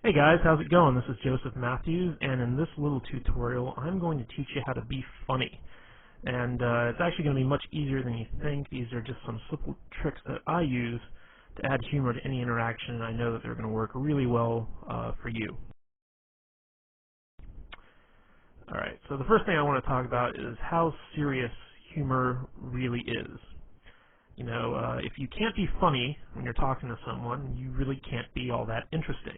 Hey guys, how's it going? This is Joseph Matthews, and in this little tutorial I'm going to teach you how to be funny. And it's actually going to be much easier than you think. These are just some simple tricks that I use to add humor to any interaction, and I know that they're going to work really well for you. Alright, so the first thing I want to talk about is how serious humor really is. You know, if you can't be funny when you're talking to someone, you really can't be all that interesting.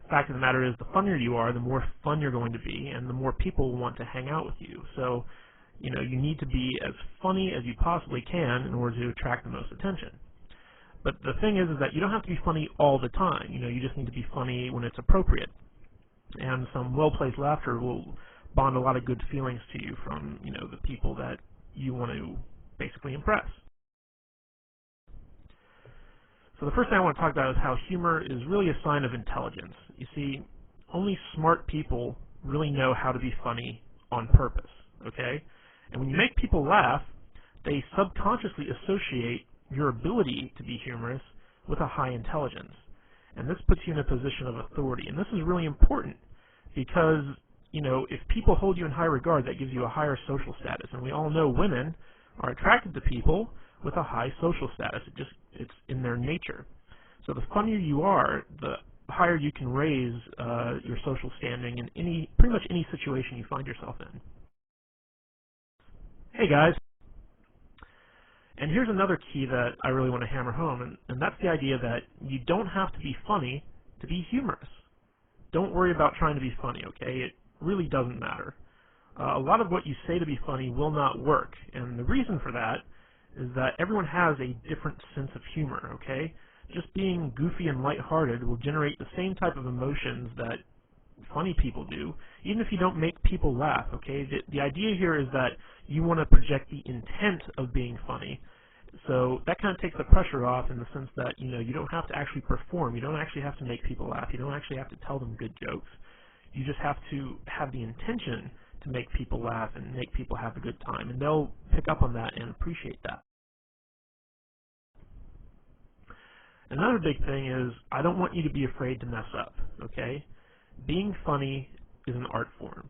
The fact of the matter is, the funnier you are, the more fun you're going to be, and the more people will want to hang out with you. So, you know, you need to be as funny as you possibly can in order to attract the most attention. But the thing is that you don't have to be funny all the time. You know, you just need to be funny when it's appropriate. And some well-placed laughter will bond a lot of good feelings to you from, you know, the people that you want to basically impress. So the first thing I want to talk about is how humor is really a sign of intelligence. You see, only smart people really know how to be funny on purpose, okay? And when you make people laugh, they subconsciously associate your ability to be humorous with a high intelligence. And this puts you in a position of authority. And this is really important because, you know, if people hold you in high regard, that gives you a higher social status. And we all know women are attracted to people with a high social status. It's in their nature. So the funnier you are, the higher you can raise your social standing in pretty much any situation you find yourself in. Hey guys, and here's another key that I really want to hammer home, and that's the idea that you don't have to be funny to be humorous. Don't worry about trying to be funny, okay? It really doesn't matter. A lot of what you say to be funny will not work, and the reason for that is that everyone has a different sense of humor, okay? Just being goofy and lighthearted will generate the same type of emotions that funny people do, even if you don't make people laugh, okay? The idea here is that you want to project the intent of being funny, so that kind of takes the pressure off in the sense that, you know, you don't have to actually perform, you don't actually have to make people laugh, you don't actually have to tell them good jokes. You just have to have the intention to make people laugh and make people have a good time, and they'll pick up on that and appreciate that. Another big thing is, I don't want you to be afraid to mess up, okay? Being funny is an art form.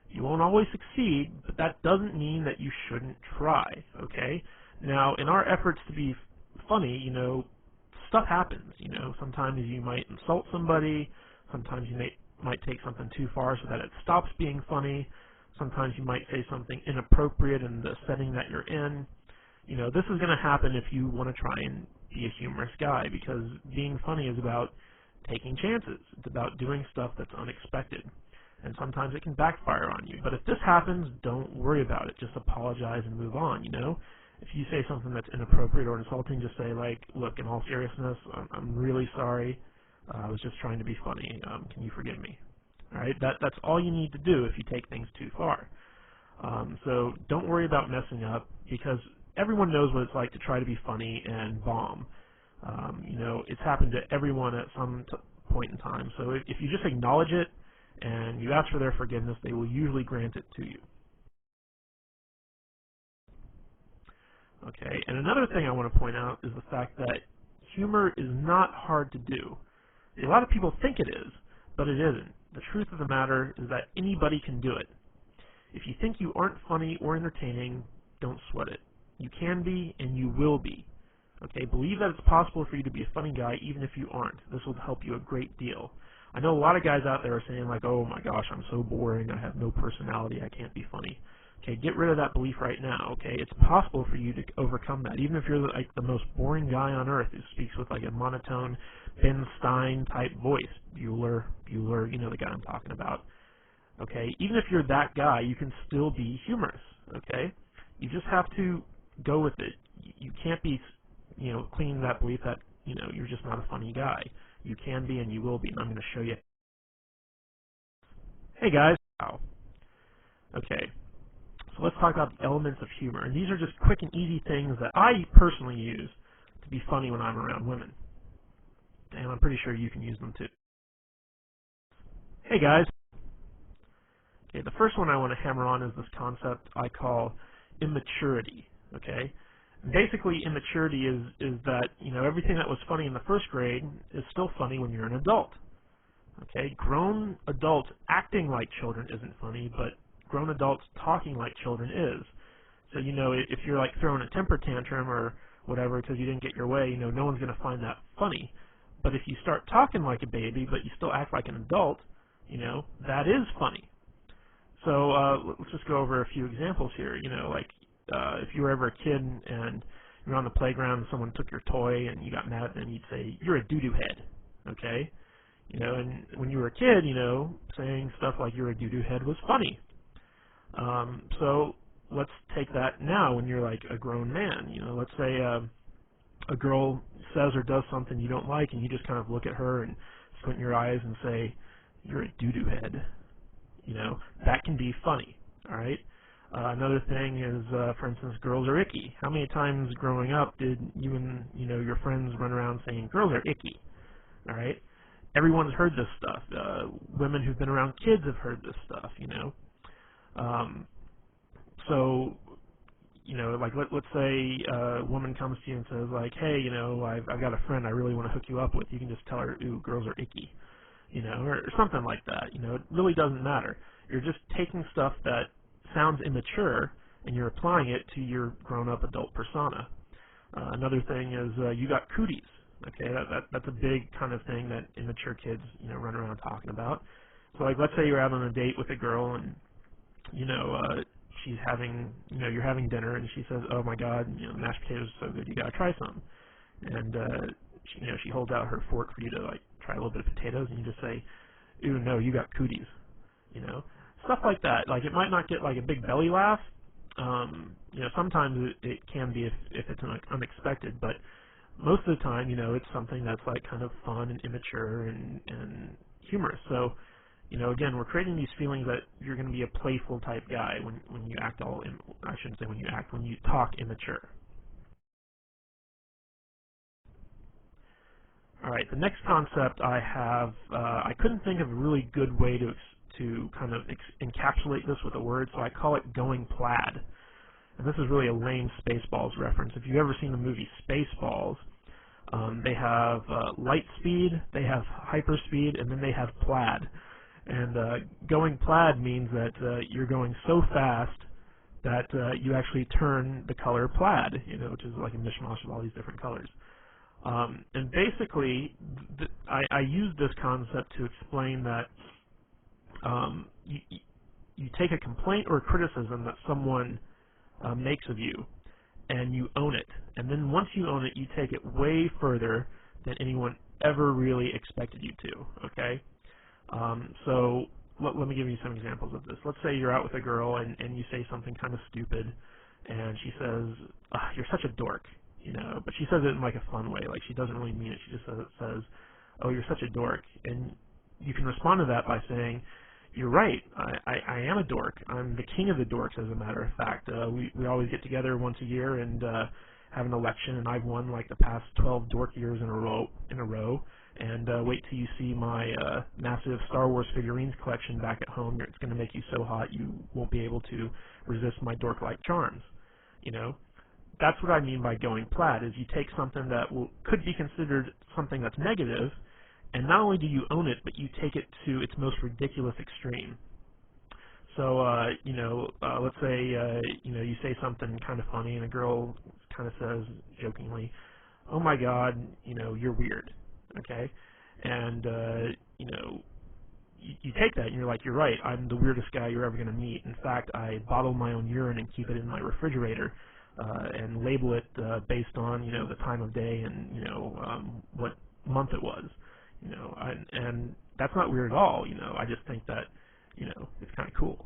You won't always succeed, but that doesn't mean that you shouldn't try, okay? Now, in our efforts to be funny, you know, stuff happens, you know. Sometimes you might insult somebody, sometimes you might take something too far so that it stops being funny, sometimes you might say something inappropriate in the setting that you're in. You know, this is going to happen if you want to try and be a humorous guy, because being funny is about taking chances. It's about doing stuff that's unexpected. And sometimes it can backfire on you. But if this happens, don't worry about it. Just apologize and move on, you know? If you say something that's inappropriate or insulting, just say, like, look, in all seriousness, I'm really sorry. I was just trying to be funny. Can you forgive me? All right? That's all you need to do if you take things too far. So don't worry about messing up, because everyone knows what it's like to try to be funny and bomb. You know, it's happened to everyone at some point in time. So if you just acknowledge it and you ask for their forgiveness, they will usually grant it to you. Okay, and another thing I want to point out is the fact that humor is not hard to do. A lot of people think it is, but it isn't. The truth of the matter is that anybody can do it. If you think you aren't funny or entertaining, don't sweat it. You can be, and you will be. Okay, believe that it's possible for you to be a funny guy even if you aren't. This will help you a great deal. I know a lot of guys out there are saying, like, oh my gosh, I'm so boring, I have no personality, I can't be funny. Okay, get rid of that belief right now, okay? It's possible for you to overcome that, even if you're like the most boring guy on earth who speaks with like a monotone Ben Stein type voice. Bueller, you know the guy I'm talking about. Okay, even if you're that guy, you can still be humorous, okay? You just have to go with it. You can't be, you know, clinging to that belief that, you know, you're just not a funny guy. You can be and you will be, and I'm going to show you. Hey guys. Wow. Okay, so let's talk about the elements of humor. And these are just quick and easy things that I personally use to be funny when I'm around women. And I'm pretty sure you can use them too. Hey guys. Okay, the first one I want to hammer on is this concept I call immaturity, okay? Basically, immaturity is that, you know, everything that was funny in the first grade is still funny when you're an adult. Okay, grown adults acting like children isn't funny, but grown adults talking like children is. So, if you're like throwing a temper tantrum or whatever because you didn't get your way, no one's going to find that funny. But if you start talking like a baby, but you still act like an adult, that is funny. So let's just go over a few examples here. If you were ever a kid and you're on the playground and someone took your toy and you got mad at them, you'd say, "You're a doo-doo head." Okay? And when you were a kid, saying stuff like "you're a doo-doo head" was funny. So let's take that now when you're like a grown man. Let's say a girl says or does something you don't like, and you just kind of look at her and squint your eyes and say, "You're a doo-doo head." That can be funny. All right. Another thing is, for instance, girls are icky. How many times growing up did you and your friends run around saying girls are icky? All right. Everyone's heard this stuff. Women who've been around kids have heard this stuff. So, like let's say a woman comes to you and says like, "Hey, I've got a friend I really want to hook you up with." You can just tell her, "Ooh, girls are icky," or something like that. It really doesn't matter. You're just taking stuff that sounds immature and you're applying it to your grown-up adult persona. Another thing is you got cooties. Okay, that's a big kind of thing that immature kids run around talking about. So like let's say you're out on a date with a girl and she's having you're having dinner and she says, "Oh my God, mashed potatoes are so good, you gotta try some." And she holds out her fork for you to like try a little bit of potatoes, and you just say, "Ooh, no, you got cooties." Stuff like that. Like it might not get like a big belly laugh. Sometimes it can be if it's unexpected, but most of the time, it's something that's like kind of fun and immature and humorous. So, again, we're creating these feelings that you're going to be a playful type guy when you act I shouldn't say when you talk immature. All right, the next concept I have, I couldn't think of a really good way to kind of encapsulate this with a word, so I call it going plaid. And this is really a lame Spaceballs reference. If you've ever seen the movie Spaceballs, they have light speed, they have hyperspeed, and then they have plaid. And going plaid means that you're going so fast that you actually turn the color plaid, which is like a mishmash of all these different colors. And basically, I use this concept to explain that you take a complaint or a criticism that someone makes of you, and you own it. And then once you own it, you take it way further than anyone ever really expected you to, okay? So let me give you some examples of this. Let's say you're out with a girl and you say something kind of stupid, and she says, "You're such a dork," but she says it in like a fun way, like she doesn't really mean it. She just says, "Oh, you're such a dork," and you can respond to that by saying, "You're right, I am a dork. I'm the king of the dorks, as a matter of fact. We always get together once a year and have an election, and I've won like the past 12 dork years in a row. And wait till you see my massive Star Wars figurines collection back at home. It's going to make you so hot you won't be able to resist my dork-like charms." That's what I mean by going plaid, is you take something that could be considered something that's negative, and not only do you own it, but you take it to its most ridiculous extreme. So, let's say, you say something kind of funny, and a girl kind of says jokingly, "Oh my God, you're weird." Okay? And, you take that and you're like, "You're right, I'm the weirdest guy you're ever going to meet. In fact, I bottle my own urine and keep it in my refrigerator and label it based on, the time of day and, what month it was." And that's not weird at all. I just think that, it's kind of cool.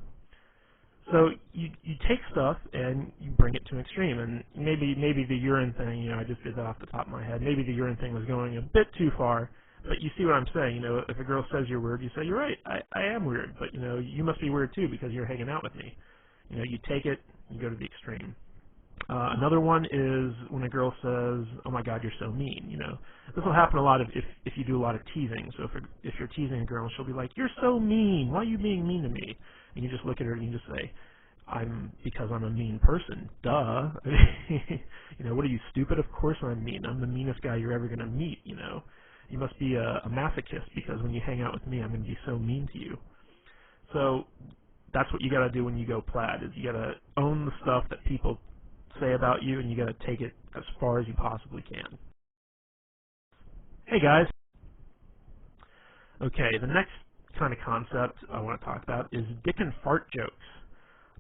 So you take stuff and you bring it to an extreme, and maybe the urine thing, I just did that off the top of my head. Maybe the urine thing was going a bit too far, but you see what I'm saying. If a girl says you're weird, you say, "You're right, I am weird, but you must be weird too because you're hanging out with me." You take it, you go to the extreme. Another one is when a girl says, "Oh my God, you're so mean." This will happen a lot if you do a lot of teasing. So if you're teasing a girl, she'll be like, "You're so mean. Why are you being mean to me?" And you just look at her and you just say, because I'm a mean person. Duh. What are you, stupid? Of course I'm mean. I'm the meanest guy you're ever going to meet, You must be a masochist because when you hang out with me, I'm going to be so mean to you. So that's what you got to do when you go Plaid, is you got to own the stuff that people say about you, and you got to take it as far as you possibly can. Hey guys. Okay, the next kind of concept I want to talk about is dick and fart jokes,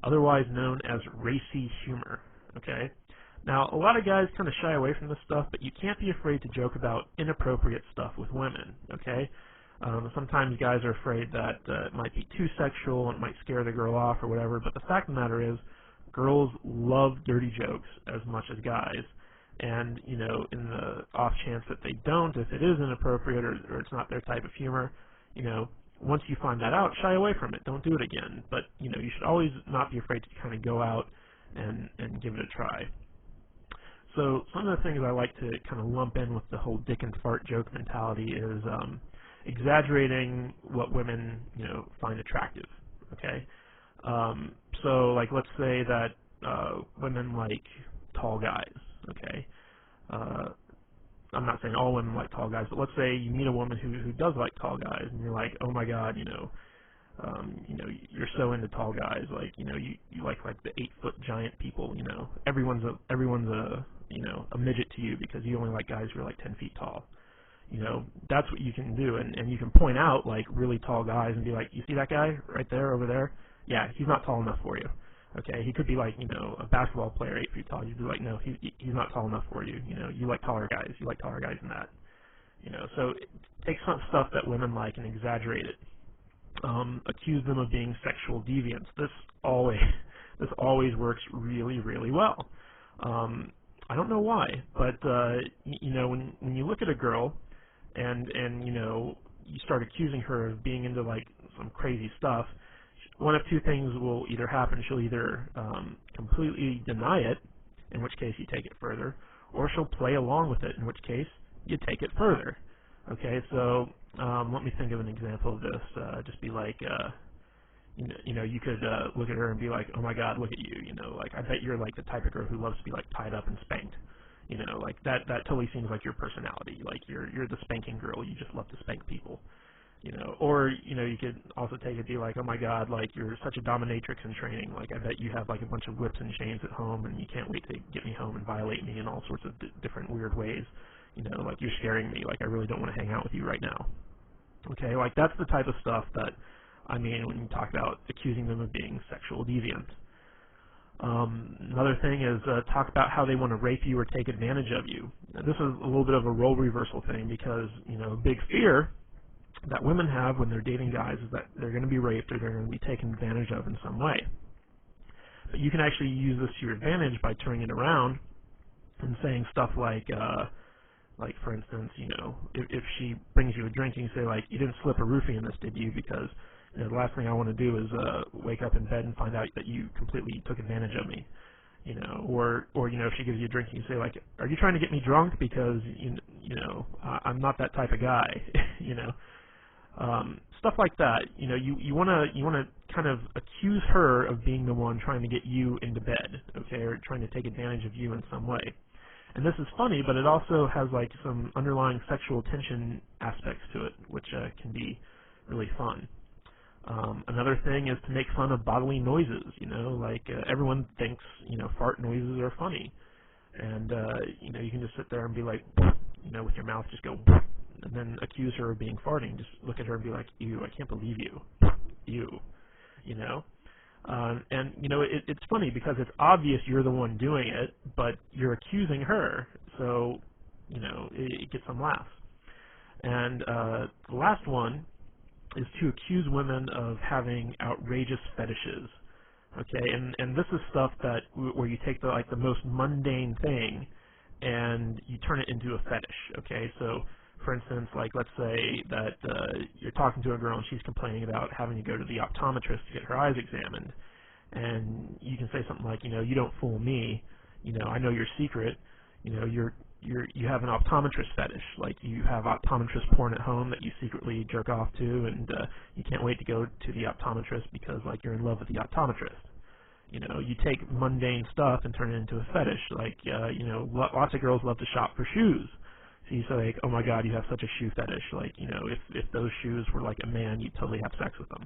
otherwise known as racy humor. Okay? Now, a lot of guys kind of shy away from this stuff, but you can't be afraid to joke about inappropriate stuff with women. Okay? Sometimes guys are afraid that it might be too sexual and it might scare the girl off or whatever, but the fact of the matter is, girls love dirty jokes as much as guys. And, you know, in the off chance that they don't, if it is inappropriate or it's not their type of humor, you know, once you find that out, shy away from it. Don't do it again. But, you know, you should always not be afraid to kind of go out and give it a try. So some of the things I like to kind of lump in with the whole dick and fart joke mentality is exaggerating what women, you know, find attractive. Okay? So, like, let's say that women like tall guys. Okay, I'm not saying all women like tall guys, but let's say you meet a woman who does like tall guys, and you're like, oh my God, you know, you're so into tall guys, like, you know, you like the 8-foot giant people, you know, everyone's a you know, a midget to you because you only like guys who are like 10 feet tall. You know, that's what you can do, and you can point out like really tall guys and be like, you see that guy right there over there? Yeah, he's not tall enough for you. Okay, he could be like, you know, a basketball player 8 feet tall. You'd be like, no, he's not tall enough for you. You know, you like taller guys. You like taller guys than that. You know, so take some stuff that women like and exaggerate it. Accuse them of being sexual deviants. This always works really, really well. I don't know why, but you know, when you look at a girl and you know, you start accusing her of being into like some crazy stuff, one of two things will either happen. She'll either completely deny it, in which case you take it further, or she'll play along with it, in which case you take it further. Okay, so let me think of an example of this. Just be like, you know, you could look at her and be like, oh my God, look at you. You know, like, I bet you're like the type of girl who loves to be like tied up and spanked. You know, like that totally seems like your personality. Like you're the spanking girl. You just love to spank people. You know, or, you know, you could also take it, be like, oh my God, like, you're such a dominatrix in training. Like, I bet you have like a bunch of whips and chains at home, and you can't wait to get me home and violate me in all sorts of different weird ways. You know, like, you're scaring me. Like, I really don't want to hang out with you right now. Okay, like, that's the type of stuff that I mean when you talk about accusing them of being sexual deviant. Another thing is talk about how they want to rape you or take advantage of you. Now, this is a little bit of a role reversal thing because, you know, big fear that women have when they're dating guys is that they're going to be raped or they're going to be taken advantage of in some way. But you can actually use this to your advantage by turning it around and saying stuff like for instance, you know, if she brings you a drink and you say like, you didn't slip a roofie in this, did you? Because, you know, the last thing I want to do is wake up in bed and find out that you completely took advantage of me. You know, or you know, if she gives you a drink and you say like, are you trying to get me drunk? Because you know, I'm not that type of guy. You know. Stuff like that. You know, you want to kind of accuse her of being the one trying to get you into bed, okay, or trying to take advantage of you in some way. And this is funny, but it also has like some underlying sexual tension aspects to it, which can be really fun. Another thing is to make fun of bodily noises. You know, like everyone thinks, you know, fart noises are funny, and you know, you can just sit there and be like, you know, with your mouth just go, and then accuse her of being farting. Just look at her and be like, ew, I can't believe you. Ew. You know? And, you know, it's funny because it's obvious you're the one doing it, but you're accusing her, so, you know, it gets some laughs. And the last one is to accuse women of having outrageous fetishes. Okay, and this is stuff that where you take the most mundane thing and you turn it into a fetish. Okay, so for instance, like let's say that you're talking to a girl and she's complaining about having to go to the optometrist to get her eyes examined, and you can say something like, you know, you don't fool me, you know, I know your secret, you know, you have an optometrist fetish, like you have optometrist porn at home that you secretly jerk off to, and you can't wait to go to the optometrist because like you're in love with the optometrist. You know, you take mundane stuff and turn it into a fetish. Like, you know, lots of girls love to shop for shoes. So you say like, oh my God, you have such a shoe fetish. Like, you know, if those shoes were like a man, you'd totally have sex with them.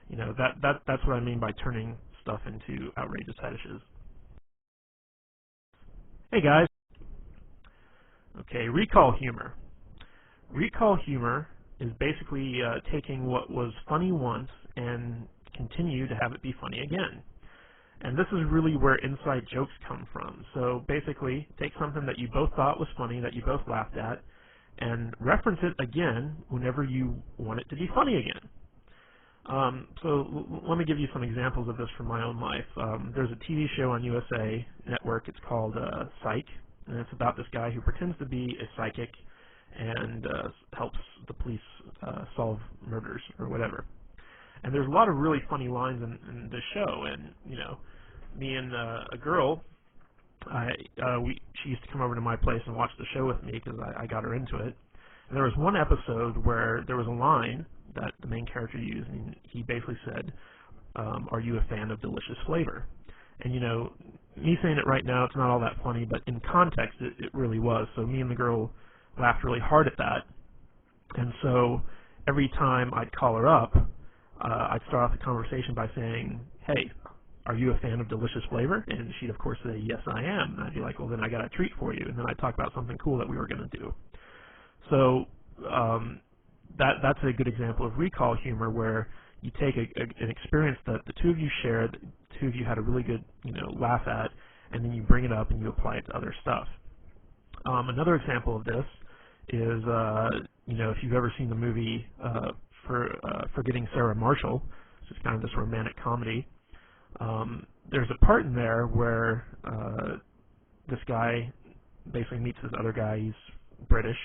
You know, that's what I mean by turning stuff into outrageous fetishes. Hey guys. Okay, recall humor. Recall humor is basically taking what was funny once and continue to have it be funny again. And this is really where inside jokes come from. So basically, take something that you both thought was funny, that you both laughed at, and reference it again whenever you want it to be funny again. Let me give you some examples of this from my own life. There's a TV show on USA Network. It's called Psych, and it's about this guy who pretends to be a psychic and helps the police solve murders or whatever. And there's a lot of really funny lines in this show. And you know, me and a girl, she used to come over to my place and watch the show with me because I got her into it. And there was one episode where there was a line that the main character used, and he basically said, "Are you a fan of delicious flavor?" And you know, me saying it right now, it's not all that funny, but in context, it really was. So me and the girl laughed really hard at that. And so every time I'd call her up, I'd start off the conversation by saying, "Hey, are you a fan of delicious flavor?" And she'd of course say, "Yes, I am." And I'd be like, "Well, then I got a treat for you." And then I'd talk about something cool that we were going to do. So that's a good example of recall humor, where you take an experience that the two of you shared, the two of you had a really good, you know, laugh at, and then you bring it up and you apply it to other stuff. Another example of this is, you know, if you've ever seen the movie Forgetting Sarah Marshall, which is kind of this romantic comedy, there's a part in there where this guy basically meets this other guy. He's British,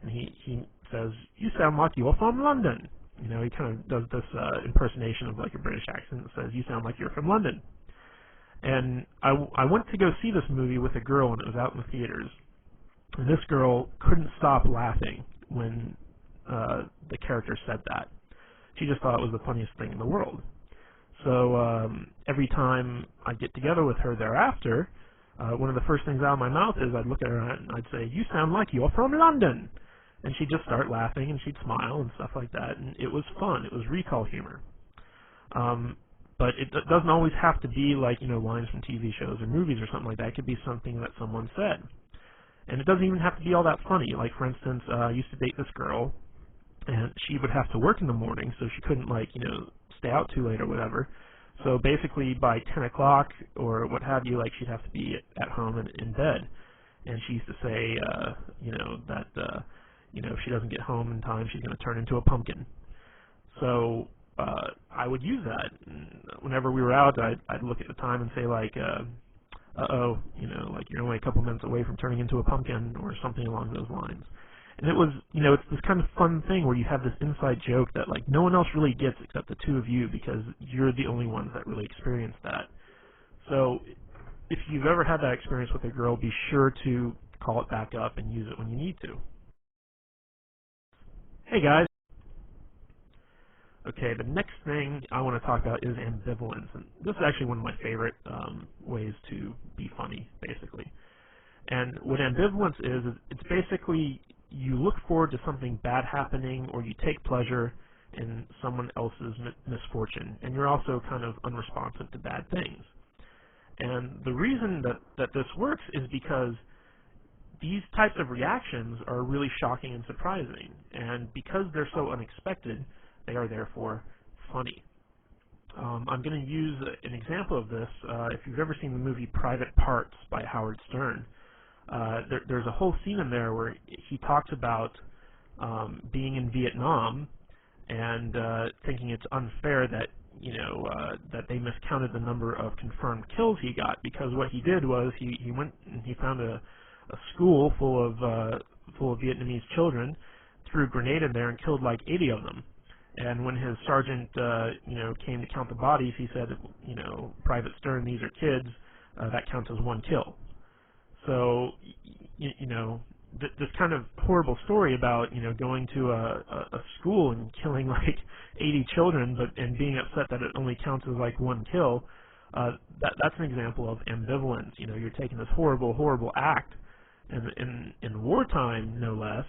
and he says, "You sound like you're from London." You know, he kind of does this impersonation of like a British accent that says, "You sound like you're from London." And I went to go see this movie with a girl, and it was out in the theaters. And this girl couldn't stop laughing when the character said that. She just thought it was the funniest thing in the world. So every time I'd get together with her thereafter, one of the first things out of my mouth is I'd look at her and I'd say, "You sound like you're from London." And she'd just start laughing and she'd smile and stuff like that. And it was fun. It was recall humor. But it doesn't always have to be like, you know, lines from TV shows or movies or something like that. It could be something that someone said. And it doesn't even have to be all that funny. Like, for instance, I used to date this girl, and she would have to work in the morning, so she couldn't, like, you know, stay out too late or whatever. So basically by 10 o'clock or what have you, like, she'd have to be at home and in bed. And she used to say, you know, that, you know, if she doesn't get home in time, she's going to turn into a pumpkin. So I would use that. And whenever we were out, I'd look at the time and say, like, uh-oh, you know, like you're only a couple minutes away from turning into a pumpkin or something along those lines. And it was, you know, it's this kind of fun thing where you have this inside joke that, like, no one else really gets except the two of you because you're the only ones that really experience that. So if you've ever had that experience with a girl, be sure to call it back up and use it when you need to. Hey, guys. Okay, the next thing I want to talk about is ambivalence. And this is actually one of my favorite ways to be funny, basically. And what ambivalence is it's basically you look forward to something bad happening or you take pleasure in someone else's misfortune. And you're also kind of unresponsive to bad things. And the reason that this works is because these types of reactions are really shocking and surprising. And because they're so unexpected, they are therefore funny. I'm going to use an example of this. If you've ever seen the movie Private Parts by Howard Stern, there's a whole scene in there where he talks about being in Vietnam and thinking it's unfair that, you know, that they miscounted the number of confirmed kills he got, because what he did was he went and he found a school full of Vietnamese children, threw a grenade in there and killed like 80 of them. And when his sergeant, you know, came to count the bodies, he said, you know, Private Stern, these are kids, that counts as one kill. So, you know, this kind of horrible story about, you know, going to a school and killing like 80 children, and being upset that it only counts as like one kill, that's an example of ambivalence. You know, you're taking this horrible, horrible act, in wartime, no less,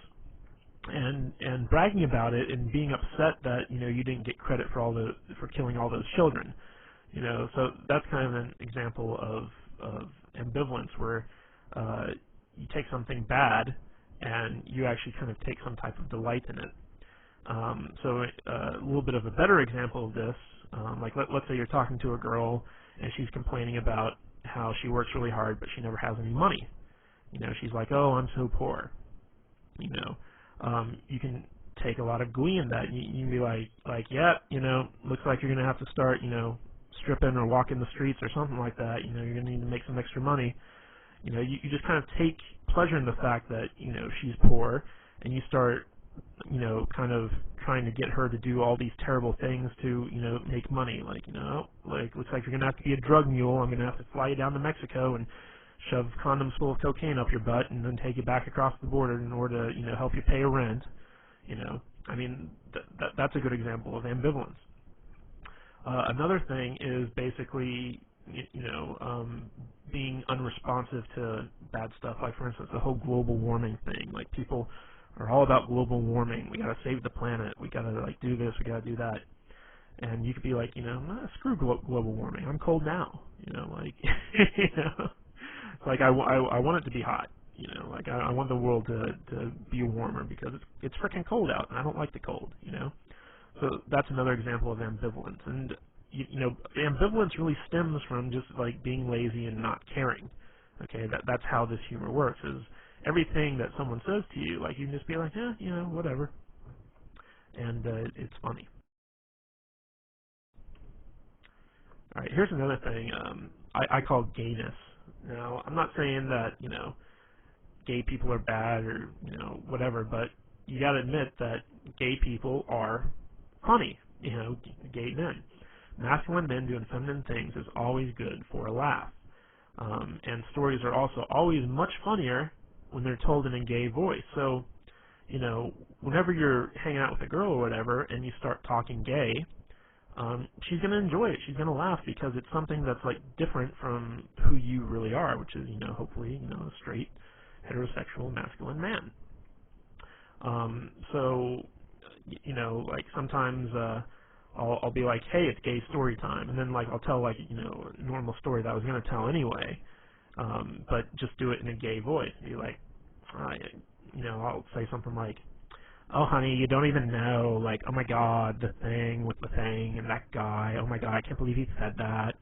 and bragging about it and being upset that you didn't get credit for killing all those children. So that's kind of an example of ambivalence, where you take something bad and you actually kind of take some type of delight in it. So a little bit of a better example of this, like let's say you're talking to a girl and she's complaining about how she works really hard but she never has any money. She's like, oh, I'm so poor. You can take a lot of glee in that. You can be like, yeah, looks like you're gonna have to start, stripping or walking the streets or something like that. You're gonna need to make some extra money. You just kind of take pleasure in the fact that she's poor, and you start kind of trying to get her to do all these terrible things to make money. Like looks like you're gonna have to be a drug mule. I'm gonna have to fly you down to Mexico and shove condoms full of cocaine up your butt and then take you back across the border in order to help you pay a rent. I mean that's a good example of ambivalence. Another thing is basically being unresponsive to bad stuff. Like, for instance, the whole global warming thing. Like, people are all about global warming. We gotta save the planet. We gotta do this. We gotta do that. And you could be like, screw global warming. I'm cold now. Like I want it to be hot. I want the world to be warmer because it's freaking cold out, and I don't like the cold. So that's another example of ambivalence. And ambivalence really stems from just being lazy and not caring. Okay, that's how this humor works. Is everything that someone says to you, you can just be like, whatever, and it's funny. All right, here's another thing I call gayness. Now, I'm not saying that gay people are bad or whatever, but you got to admit that gay people are funny. Gay men. Masculine men doing feminine things is always good for a laugh. And stories are also always much funnier when they're told in a gay voice. So, whenever you're hanging out with a girl or whatever and you start talking gay, she's going to enjoy it. She's going to laugh because it's something that's different from who you really are, which is, hopefully, a straight, heterosexual, masculine man. So, sometimes I'll be like, hey, it's gay story time, and then I'll tell a normal story that I was going to tell anyway, but just do it in a gay voice. Be like, I'll say something like, oh honey, you don't even know, oh my god, the thing with the thing and that guy, oh my god, I can't believe he said that.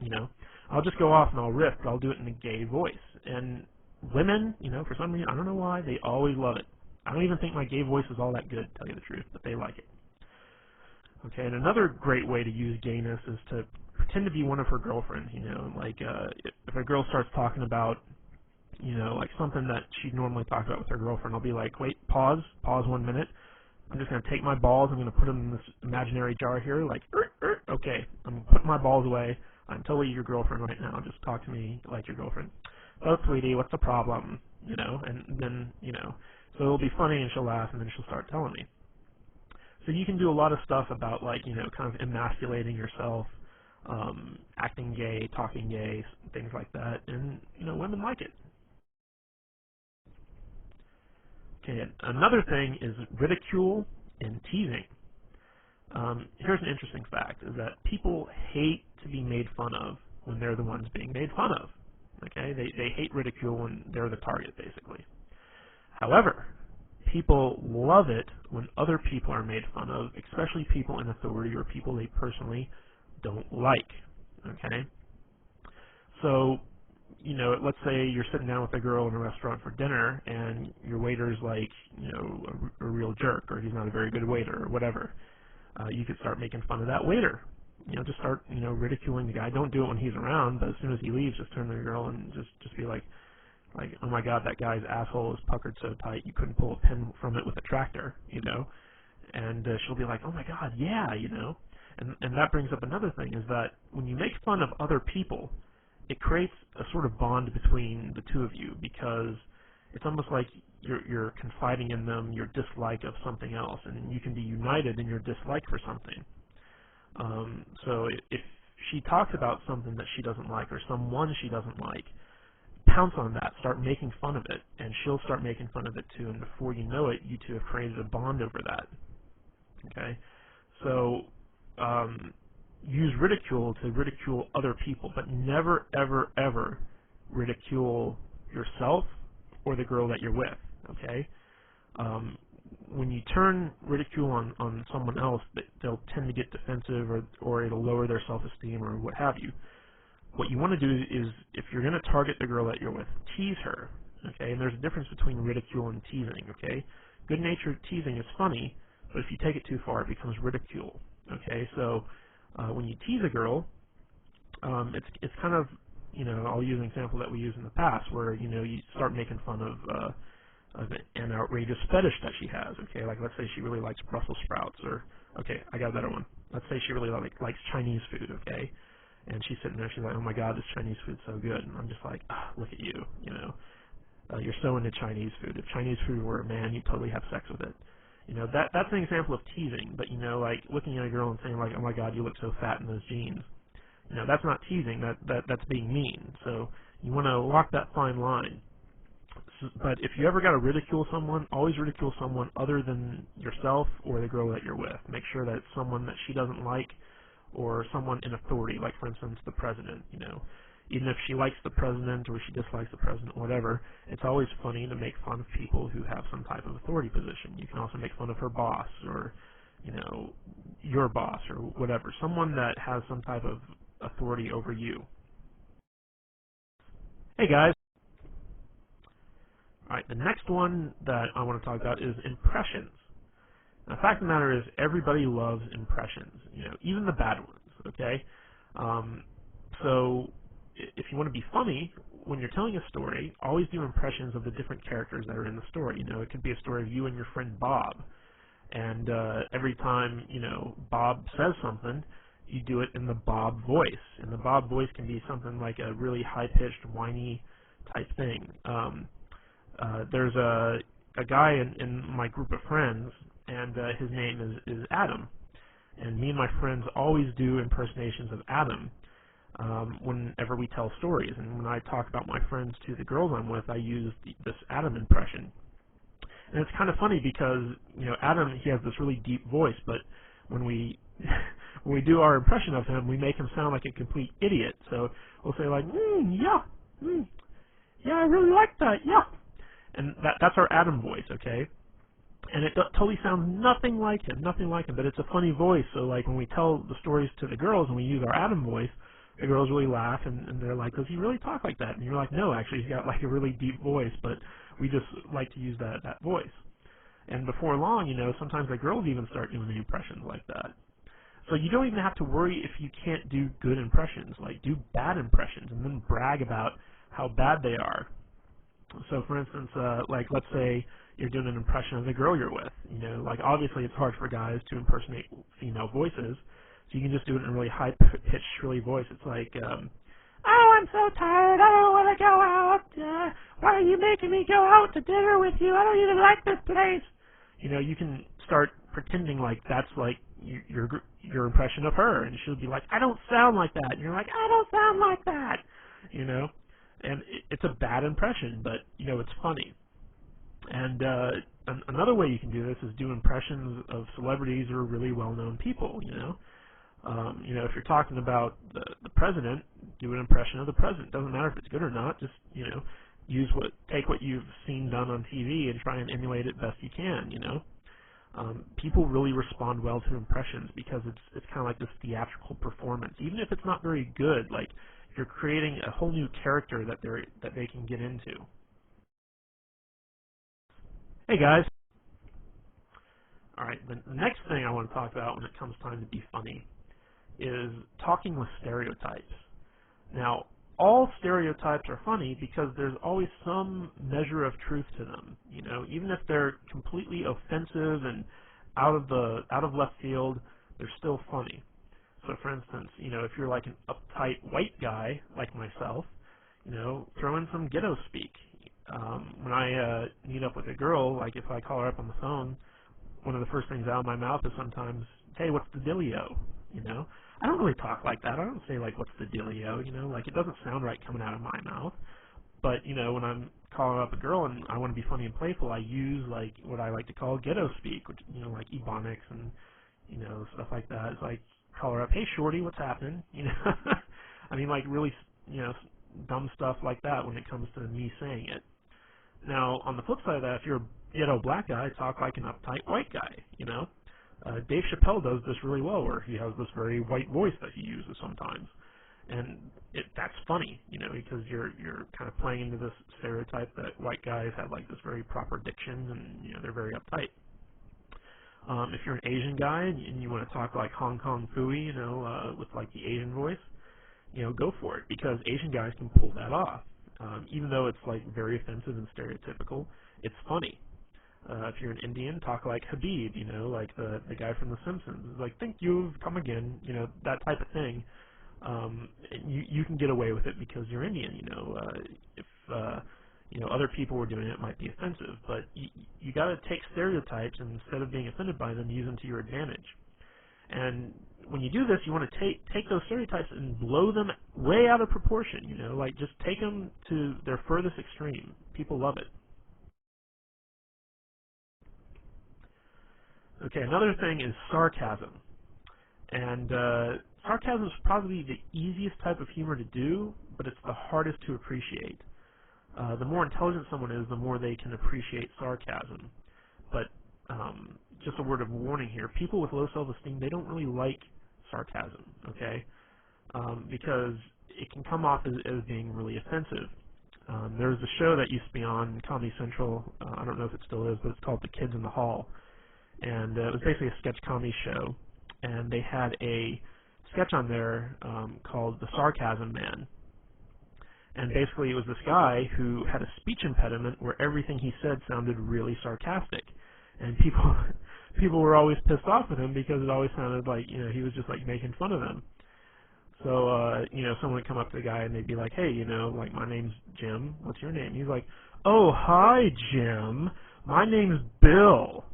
I'll just go off and I'll riff, but I'll do it in a gay voice. And women, for some reason, I don't know why, they always love it. I don't even think my gay voice is all that good, to tell you the truth, but they like it. Okay, and another great way to use gayness is to pretend to be one of her girlfriends. If a girl starts talking about, something that she'd normally talk about with her girlfriend, I'll be like, wait, pause 1 minute. I'm just going to take my balls, I'm going to put them in this imaginary jar here, okay, I'm putting my balls away. I'm totally your girlfriend right now. Just talk to me like your girlfriend. Oh, sweetie, what's the problem? And then, so it'll be funny and she'll laugh and then she'll start telling me. So you can do a lot of stuff about kind of emasculating yourself, acting gay, talking gay, things like that, and women like it. Okay, another thing is ridicule and teasing. Here's an interesting fact, is that people hate to be made fun of when they're the ones being made fun of. Okay, they hate ridicule when they're the target, basically. However, people love it when other people are made fun of, especially people in authority or people they personally don't like. Okay? So, let's say you're sitting down with a girl in a restaurant for dinner and your waiter's a real jerk, or he's not a very good waiter or whatever. You could start making fun of that waiter. Just start, ridiculing the guy. Don't do it when he's around, but as soon as he leaves, just turn to the girl and just be like, oh my god, that guy's asshole is puckered so tight you couldn't pull a pin from it with a tractor, and she'll be like, oh my god, yeah, and that brings up another thing, is that when you make fun of other people, it creates a sort of bond between the two of you, because it's almost like you're confiding in them your dislike of something else, and you can be united in your dislike for something. So if she talks about something that she doesn't like, or someone she doesn't like, pounce on that, start making fun of it, and she'll start making fun of it too, and before you know it, you two have created a bond over that. Okay? So, use ridicule to ridicule other people, but never, ever, ever ridicule yourself or the girl that you're with. Okay? When you turn ridicule on someone else, they'll tend to get defensive, or it'll lower their self-esteem or what have you. What you want to do is, if you're going to target the girl that you're with, tease her. Okay? And there's a difference between ridicule and teasing. Okay? Good-natured teasing is funny, but if you take it too far, it becomes ridicule. Okay? So when you tease a girl, it's kind of, I'll use an example that we used in the past, where you start making fun of an outrageous fetish that she has. Okay, like let's say she really likes Brussels sprouts, or okay, I got a better one. Let's say she really likes Chinese food. Okay, and she's sitting there, she's like, oh my God, this Chinese food's so good, and I'm just like, look at you, you're so into Chinese food. If Chinese food were a man, you'd totally have sex with it. That's an example of teasing. But like looking at a girl and saying like, oh my God, you look so fat in those jeans. That's not teasing. That's being mean. So you want to walk that fine line. But if you ever got to ridicule someone, always ridicule someone other than yourself or the girl that you're with. Make sure that it's someone that she doesn't like, or someone in authority, like for instance the president. Even if she likes the president or she dislikes the president, whatever, it's always funny to make fun of people who have some type of authority position. You can also make fun of her boss, or your boss, or whatever, someone that has some type of authority over you. Hey guys. Alright, the next one that I want to talk about is impressions. Now, the fact of the matter is, everybody loves impressions, even the bad ones, okay? So, if you want to be funny, when you're telling a story, always do impressions of the different characters that are in the story. It could be a story of you and your friend Bob, and every time, Bob says something, you do it in the Bob voice. And the Bob voice can be something like a really high-pitched, whiny type thing. There's a guy in my group of friends, and his name is Adam. And me and my friends always do impersonations of Adam whenever we tell stories. And when I talk about my friends to the girls I'm with, I use this Adam impression. And it's kind of funny because, Adam, he has this really deep voice, but when we when we do our impression of him, we make him sound like a complete idiot. So we'll say like, yeah, I really like that, yeah. And that's our Adam voice, okay? And it totally sounds nothing like him, but it's a funny voice. So like when we tell the stories to the girls and we use our Adam voice, the girls really laugh, and they're like, does he really talk like that? And you're like, no, actually he's got like a really deep voice, but we just like to use that voice. And before long, sometimes the girls even start doing the impressions like that. So you don't even have to worry if you can't do good impressions. Like, do bad impressions and then brag about how bad they are. So, for instance, like, let's say you're doing an impression of the girl you're with. Like, obviously it's hard for guys to impersonate female voices, so you can just do it in a really high-pitched, shrilly voice. It's like, oh, I'm so tired, I don't want to go out. Why are you making me go out to dinner with you? I don't even like this place. You can start pretending like that's like your impression of her, and she'll be like, I don't sound like that. And you're like, I don't sound like that. And it's a bad impression, but, it's funny. And another way you can do this is do impressions of celebrities or really well-known people, if you're talking about the president, do an impression of the president. Doesn't matter if it's good or not, just, take what you've seen done on TV and try and emulate it best you can, People really respond well to impressions because it's kind of like this theatrical performance. Even if it's not very good, like, you're creating a whole new character that they can get into. Hey guys. Alright, the next thing I want to talk about when it comes time to be funny is talking with stereotypes. Now, all stereotypes are funny because there's always some measure of truth to them. Even if they're completely offensive and out of left field, they're still funny. So, for instance, if you're like an uptight white guy like myself, throw in some ghetto speak. When I meet up with a girl, like if I call her up on the phone, one of the first things out of my mouth is sometimes, hey, what's the dealio? I don't really talk like that. I don't say like, what's the dealio? Like, it doesn't sound right coming out of my mouth. But, you know, when I'm calling up a girl and I want to be funny and playful, I use, like, what I like to call ghetto speak, which, you know, like ebonics and, you know, stuff like that. It's like, call her up, hey, shorty, what's happening? You know, I mean, like, really, you know, dumb stuff like that when it comes to me saying it. Now, on the flip side of that, if you're a ghetto black guy, talk like an uptight white guy, you know? Dave Chappelle does this really well, where he has this very white voice that he uses sometimes. And that's funny, you know, because you're kind of playing into this stereotype that white guys have like this very proper diction and, you know, they're very uptight. If you're an Asian guy and you want to talk like Hong Kong Phooey, you know, with like the Asian voice, you know, go for it, because Asian guys can pull that off. Even though it's like very offensive and stereotypical, it's funny. If you're an Indian, talk like Habib, you know, like the guy from The Simpsons. Like, thank you, come again, you know, that type of thing. You can get away with it because you're Indian, you know. If you know, other people were doing it, it might be offensive, but you got to take stereotypes and instead of being offended by them, use them to your advantage. And when you do this, you want to take those stereotypes and blow them way out of proportion, you know, like just take them to their furthest extreme. People love it. Okay, another thing is sarcasm. And sarcasm is probably the easiest type of humor to do, but it's the hardest to appreciate. The more intelligent someone is, the more they can appreciate sarcasm. But just a word of warning here, people with low self-esteem, they don't really like sarcasm, okay? Because it can come off as being really offensive. There's a show that used to be on Comedy Central, I don't know if it still is, but it's called The Kids in the Hall. And it was basically a sketch comedy show. And they had a sketch on there called The Sarcasm Man. And basically it was this guy who had a speech impediment where everything he said sounded really sarcastic. And people were always pissed off at him because it always sounded like, you know, he was just like making fun of them. So, you know, someone would come up to the guy and they'd be like, hey, you know, like, my name's Jim. What's your name? He's like, oh, hi, Jim. My name's Bill.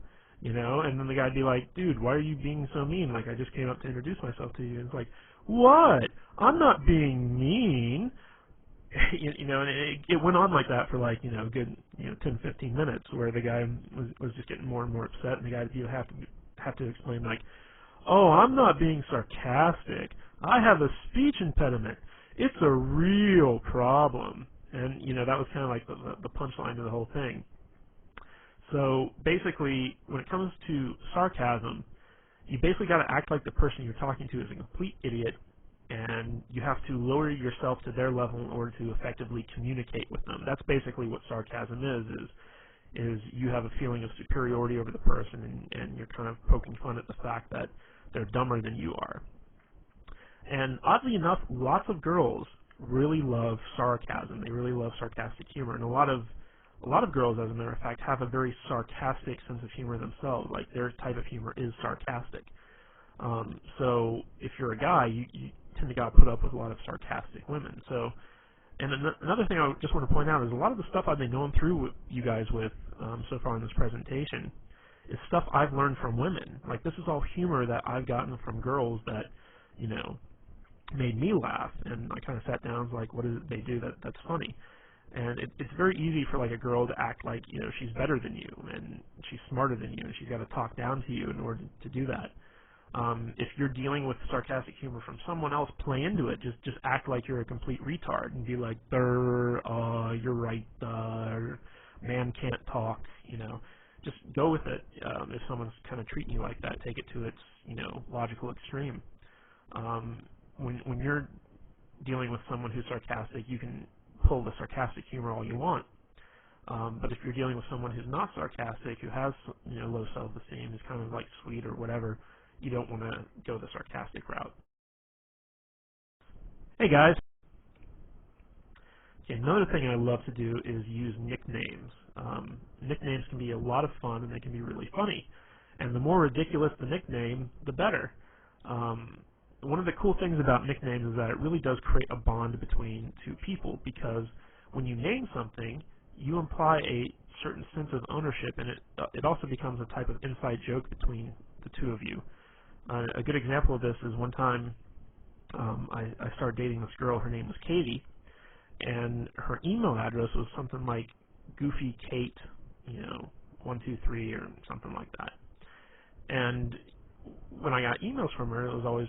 You know, and then the guy'd be like, dude, why are you being so mean? Like, I just came up to introduce myself to you. And it's like, what? I'm not being mean. You know, and it went on like that for like, you know, a good, you know, 10, 15 minutes where the guy was just getting more and more upset, and the guy would have to explain like, oh, I'm not being sarcastic. I have a speech impediment. It's a real problem. And, you know, that was kind of like the punchline to the whole thing. So basically, when it comes to sarcasm, you basically got to act like the person you're talking to is a complete idiot, and you have to lower yourself to their level in order to effectively communicate with them. That's basically what sarcasm is you have a feeling of superiority over the person, and you're kind of poking fun at the fact that they're dumber than you are. And oddly enough, lots of girls really love sarcasm. They really love sarcastic humor, and a lot of girls, as a matter of fact, have a very sarcastic sense of humor themselves. Like, their type of humor is sarcastic. So if you're a guy, you tend to got put up with a lot of sarcastic women. So, and another thing I just want to point out is a lot of the stuff I've been going through with you guys with so far in this presentation is stuff I've learned from women. Like, this is all humor that I've gotten from girls that, you know, made me laugh. And I kind of sat down and was like, what is it they do that's funny? And it's very easy for like a girl to act like, you know, she's better than you and she's smarter than you, and she's got to talk down to you in order to do that. If you're dealing with sarcastic humor from someone else, play into it. Just act like you're a complete retard and be like, you're right, man can't talk, you know. Just go with it. If someone's kind of treating you like that, take it to its, you know, logical extreme. When you're dealing with someone who's sarcastic, you can pull the sarcastic humor all you want. But if you're dealing with someone who's not sarcastic, who has, you know, low self-esteem, is kind of like sweet or whatever, you don't want to go the sarcastic route. Hey guys. Okay, another thing I love to do is use nicknames. Nicknames can be a lot of fun, and they can be really funny. And the more ridiculous the nickname, the better. One of the cool things about nicknames is that it really does create a bond between two people, because when you name something, you imply a certain sense of ownership, and it also becomes a type of inside joke between the two of you. A good example of this is one time I started dating this girl. Her name was Katie, and her email address was something like Goofy Kate, 123 or something like that. And when I got emails from her, it was always,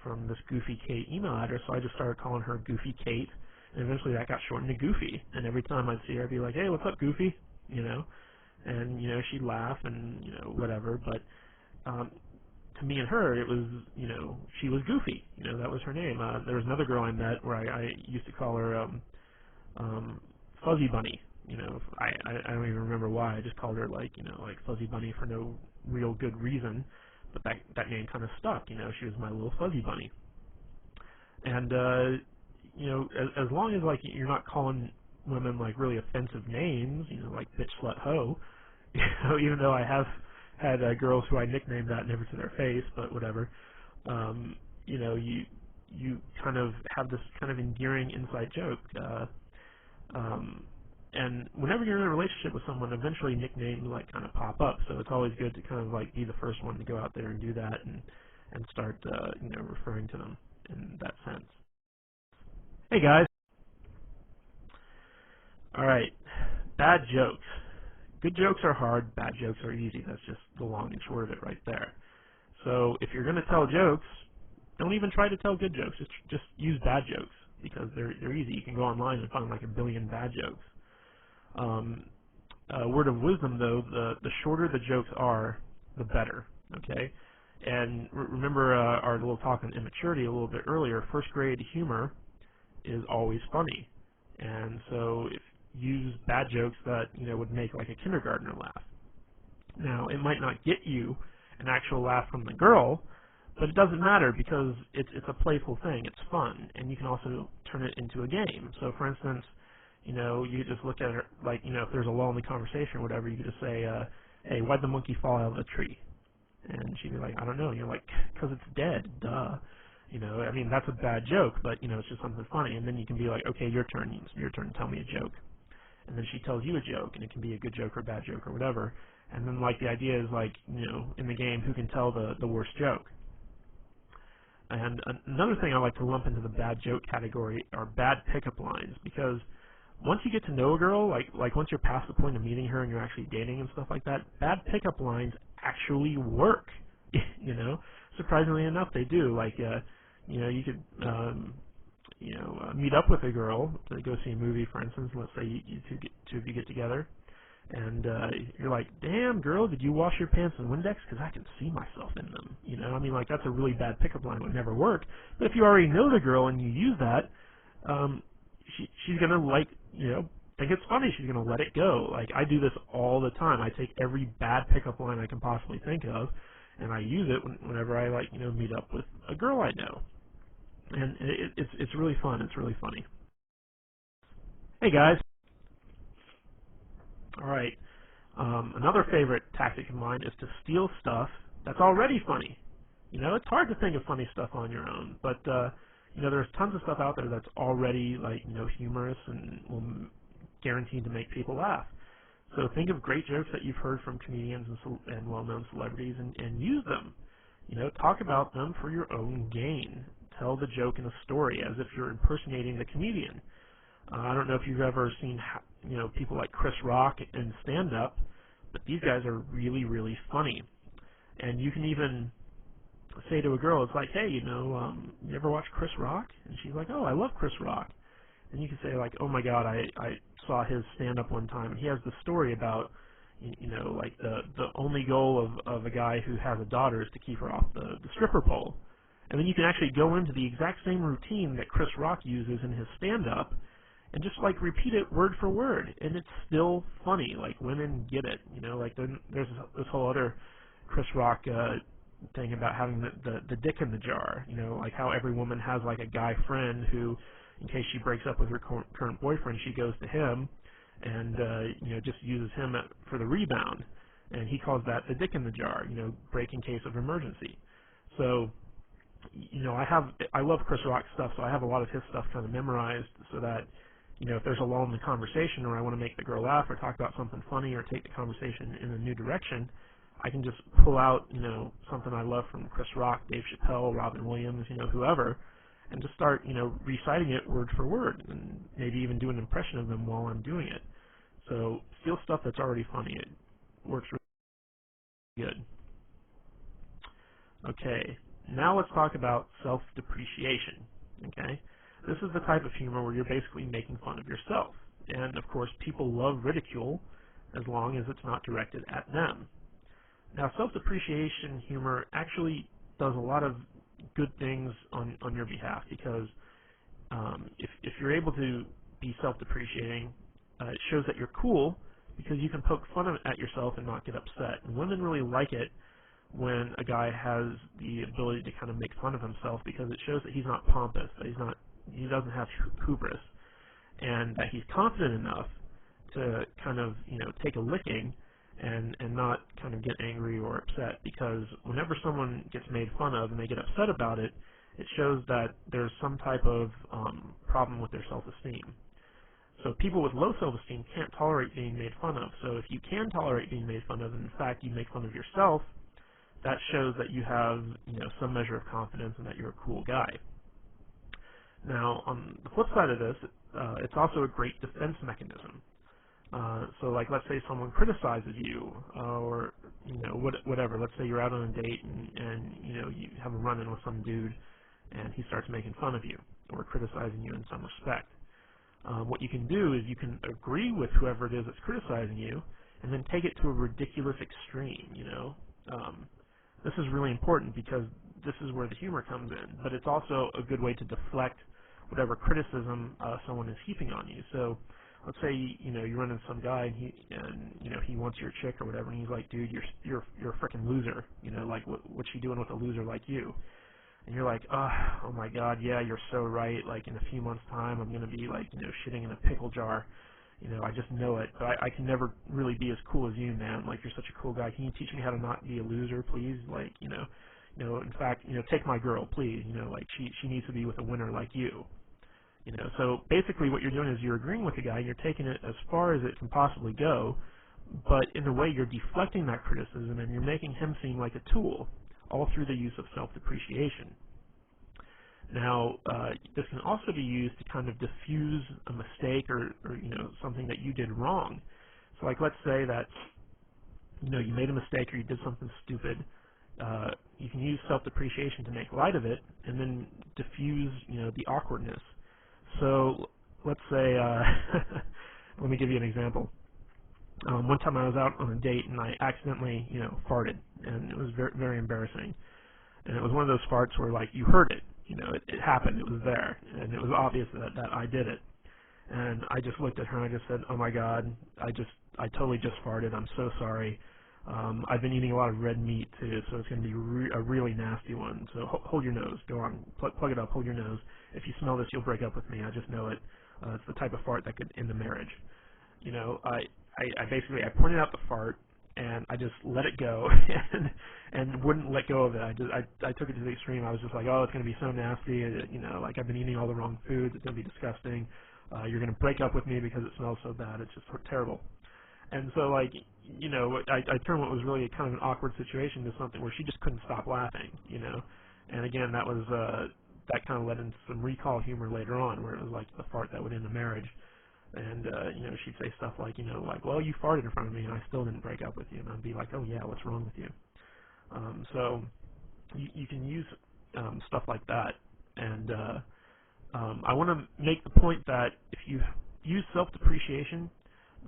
from this Goofy Kate email address, so I just started calling her Goofy Kate, and eventually that got shortened to Goofy. And every time I'd see her, I'd be like, hey, what's up, Goofy? And, she'd laugh and, whatever, but to me and her, it was, she was Goofy. That was her name. There was another girl I met where I used to call her Fuzzy Bunny. I don't even remember why. I just called her like Fuzzy Bunny for no real good reason, but that name kind of stuck. She was my little Fuzzy Bunny. And as long as like you're not calling women like really offensive names, like bitch, slut, hoe. Even though I have had girls who I nicknamed that never to their face, but whatever. You kind of have this kind of endearing inside joke. And whenever you're in a relationship with someone, eventually nicknames like kind of pop up. So it's always good to kind of like be the first one to go out there and do that and start referring to them in that sense. Hey guys. All right, bad jokes. Good jokes are hard, bad jokes are easy. That's just the long and short of it right there. So if you're going to tell jokes, don't even try to tell good jokes. Just use bad jokes because they're easy. You can go online and find like a billion bad jokes. Word of wisdom though, the shorter the jokes are, the better. Okay, and remember our little talk on immaturity a little bit earlier. First grade humor is always funny, and so if use bad jokes that would make like a kindergartner laugh. Now it might not get you an actual laugh from the girl, but it doesn't matter because it's a playful thing. It's fun, and you can also turn it into a game. So for instance, you just look at her like if there's a lull in the conversation or whatever, you could just say, hey, why'd the monkey fall out of the tree? And she'd be like, I don't know. And you're like, because it's dead, duh. I mean, that's a bad joke, but it's just something funny. And then you can be like, okay, your turn, tell me a joke. And then she tells you a joke, and it can be a good joke or a bad joke or whatever. And then like the idea is like, in the game, who can tell the worst joke. And another thing I like to lump into the bad joke category are bad pickup lines, because once you get to know a girl, like once you're past the point of meeting her and you're actually dating and stuff like that, bad pickup lines actually work. Surprisingly enough, they do. Like, you could meet up with a girl to go see a movie, for instance. Let's say you two of you get together, and you're like, damn, girl, did you wash your pants in Windex? Because I can see myself in them. I mean, like, that's a really bad pickup line. It would never work. But if you already know the girl and you use that, she's going to, think it's funny. She's going to let it go. Like, I do this all the time. I take every bad pickup line I can possibly think of, and I use it whenever I, meet up with a girl I know. And it's really fun. It's really funny. Hey, guys. All right. Another favorite tactic of mine is to steal stuff that's already funny. It's hard to think of funny stuff on your own, but there's tons of stuff out there that's already humorous and will guaranteed to make people laugh. So think of great jokes that you've heard from comedians and well-known celebrities and use them. Talk about them for your own gain. Tell the joke in a story as if you're impersonating the comedian. I don't know if you've ever seen people like Chris Rock in stand-up, but these guys are really, really funny. And you can even say to a girl, it's like, hey, you ever watch Chris Rock? And she's like, oh, I love Chris Rock. And you can say like, oh my God, I saw his stand-up one time, and he has the story about, like the only goal of a guy who has a daughter is to keep her off the stripper pole. And then you can actually go into the exact same routine that Chris Rock uses in his stand-up and just like repeat it word for word, and it's still funny. Like, women get it. Like there's this whole other Chris Rock thing about having the dick in the jar. Like how every woman has like a guy friend who, in case she breaks up with her current boyfriend, she goes to him and just uses him for the rebound, and he calls that the dick in the jar. Break in case of emergency. So I love Chris Rock stuff, so I have a lot of his stuff kind of memorized so that if there's a lull in the conversation, or I want to make the girl laugh, or talk about something funny, or take the conversation in a new direction, I can just pull out something I love from Chris Rock, Dave Chappelle, Robin Williams, whoever, and just start, reciting it word for word, and maybe even do an impression of them while I'm doing it. So steal stuff that's already funny. It works really good. Okay, now let's talk about self-depreciation. Okay, this is the type of humor where you're basically making fun of yourself. And of course, people love ridicule as long as it's not directed at them. Now, self-depreciation humor actually does a lot of good things on your behalf, because if you're able to be self-depreciating, it shows that you're cool, because you can poke fun at yourself and not get upset. And women really like it when a guy has the ability to kind of make fun of himself, because it shows that he's not pompous, that he doesn't have hubris, and that he's confident enough to kind of take a licking and not kind of get angry or upset. Because whenever someone gets made fun of and they get upset about it, it shows that there's some type of problem with their self-esteem. So people with low self-esteem can't tolerate being made fun of. So if you can tolerate being made fun of, and in fact you make fun of yourself, that shows that you have some measure of confidence and that you're a cool guy. Now, on the flip side of this, it's also a great defense mechanism. So, like, let's say someone criticizes you, or whatever. Let's say you're out on a date and you have a run-in with some dude, and he starts making fun of you or criticizing you in some respect. What you can do is you can agree with whoever it is that's criticizing you, and then take it to a ridiculous extreme. This is really important, because this is where the humor comes in, but it's also a good way to deflect whatever criticism someone is heaping on you. So let's say you run into some guy and he wants your chick or whatever, and he's like, dude, you're a freaking loser. Like what's she doing with a loser like you? And you're like, oh my God, yeah, you're so right. Like in a few months' time, I'm gonna be like shitting in a pickle jar. I just know it, but I can never really be as cool as you, man. Like, you're such a cool guy. Can you teach me how to not be a loser, please? Like, in fact, take my girl, please. Like, she needs to be with a winner like you. So basically what you're doing is you're agreeing with the guy, you're taking it as far as it can possibly go, but in a way you're deflecting that criticism, and you're making him seem like a tool, all through the use of self-depreciation. Now, this can also be used to kind of diffuse a mistake or something that you did wrong. So, like, let's say that you made a mistake or you did something stupid. You can use self-depreciation to make light of it and then diffuse the awkwardness. So, let's say let me give you an example. One time I was out on a date and I accidentally farted, and it was very, very embarrassing. And it was one of those farts where, like, you heard it. It happened. It was there, and it was obvious that I did it. And I just looked at her and I just said, "Oh my God, I totally just farted. I'm so sorry. I've been eating a lot of red meat too, so it's going to be a really nasty one. So hold your nose. Go on, plug it up. Hold your nose. If you smell this, you'll break up with me. I just know it. It's the type of fart that could end the marriage." I basically pointed out the fart, and I just let it go and wouldn't let go of it. I took it to the extreme. I was just like, oh, it's going to be so nasty. Like, I've been eating all the wrong foods. It's going to be disgusting. You're going to break up with me because it smells so bad. It's just terrible. And so, like, I turned what was really kind of an awkward situation to something where she just couldn't stop laughing, And again, that was that kind of led into some recall humor later on, where it was like the fart that would end the marriage. And, she'd say stuff like, well, you farted in front of me and I still didn't break up with you. And I'd be like, oh, yeah, what's wrong with you? So you can use stuff like that. And I want to make the point that if you use self-depreciation,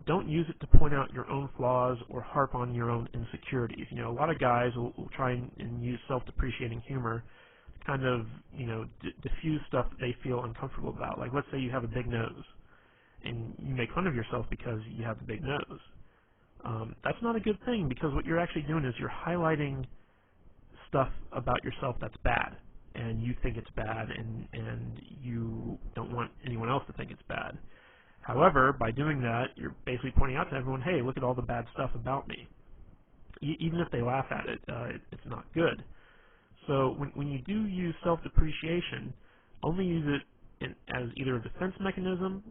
don't use it to point out your own flaws or harp on your own insecurities. A lot of guys will try and use self-depreciating humor to kind of, diffuse stuff that they feel uncomfortable about. Like, let's say you have a big nose, and you make fun of yourself because you have the big nose. That's not a good thing, because what you're actually doing is you're highlighting stuff about yourself that's bad, and you think it's bad, and you don't want anyone else to think it's bad. However, by doing that, you're basically pointing out to everyone, hey, look at all the bad stuff about me. Even if they laugh at it, it's not good. So when you do use self-depreciation, only use it as either a defense mechanism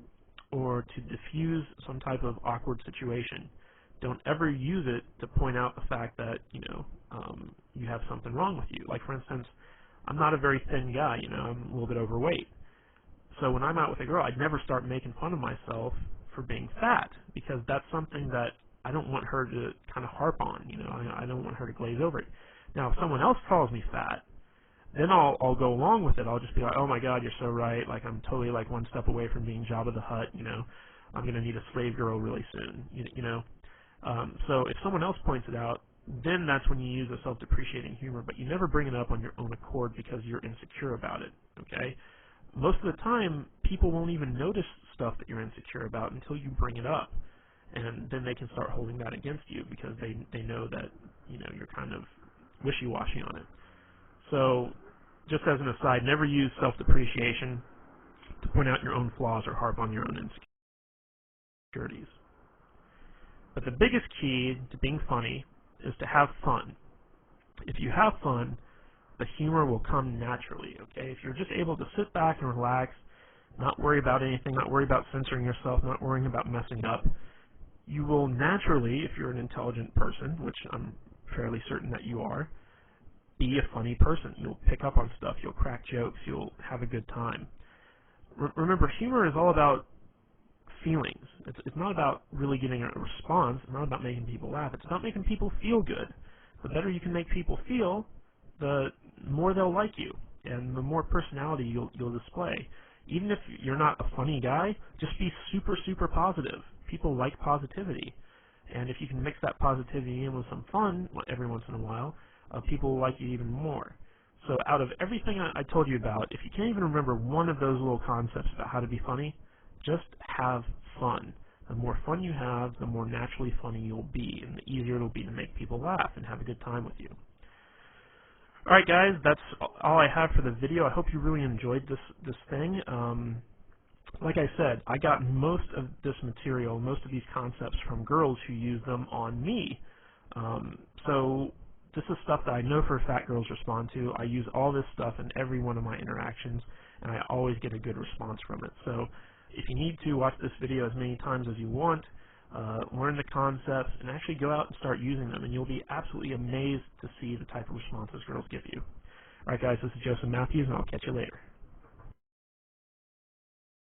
or to diffuse some type of awkward situation. Don't ever use it to point out the fact that you have something wrong with you. Like, for instance, I'm not a very thin guy, you know, I'm a little bit overweight. So when I'm out with a girl, I'd never start making fun of myself for being fat, because that's something that I don't want her to kind of harp on, you know, I don't want her to glaze over it. Now, if someone else calls me fat, then I'll go along with it. I'll just be like, oh my God, you're so right. Like, I'm totally like one step away from being Jabba the Hutt, you know. I'm going to need a slave girl really soon, you know. So if someone else points it out, then that's when you use a self-depreciating humor, but you never bring it up on your own accord because you're insecure about it, okay? Most of the time, people won't even notice stuff that you're insecure about until you bring it up, and then they can start holding that against you because they know that, you know, you're kind of wishy-washy on it. So, just as an aside, never use self-depreciation to point out your own flaws or harp on your own insecurities. But the biggest key to being funny is to have fun. If you have fun, the humor will come naturally, okay? If you're just able to sit back and relax, not worry about anything, not worry about censoring yourself, not worrying about messing up, you will naturally, if you're an intelligent person, which I'm fairly certain that you are, be a funny person. You'll pick up on stuff, you'll crack jokes, you'll have a good time. Remember, humor is all about feelings. It's not about really getting a response. It's not about making people laugh. It's about making people feel good. The better you can make people feel, the more they'll like you, and the more personality you'll display. Even if you're not a funny guy, just be super, super positive. People like positivity. And if you can mix that positivity in with some fun every once in a while, people will like you even more. So out of everything I told you about, if you can't even remember one of those little concepts about how to be funny, just have fun. The more fun you have, the more naturally funny you'll be, and the easier it'll be to make people laugh and have a good time with you. Alright guys, that's all I have for the video. I hope you really enjoyed this thing. Like I said, I got most of this material, most of these concepts from girls who use them on me. So this is stuff that I know for a fact girls respond to. I use all this stuff in every one of my interactions, and I always get a good response from it. So if you need to, watch this video as many times as you want, learn the concepts, and actually go out and start using them, and you'll be absolutely amazed to see the type of responses girls give you. Alright guys, this is Joseph Matthews, and I'll catch you later.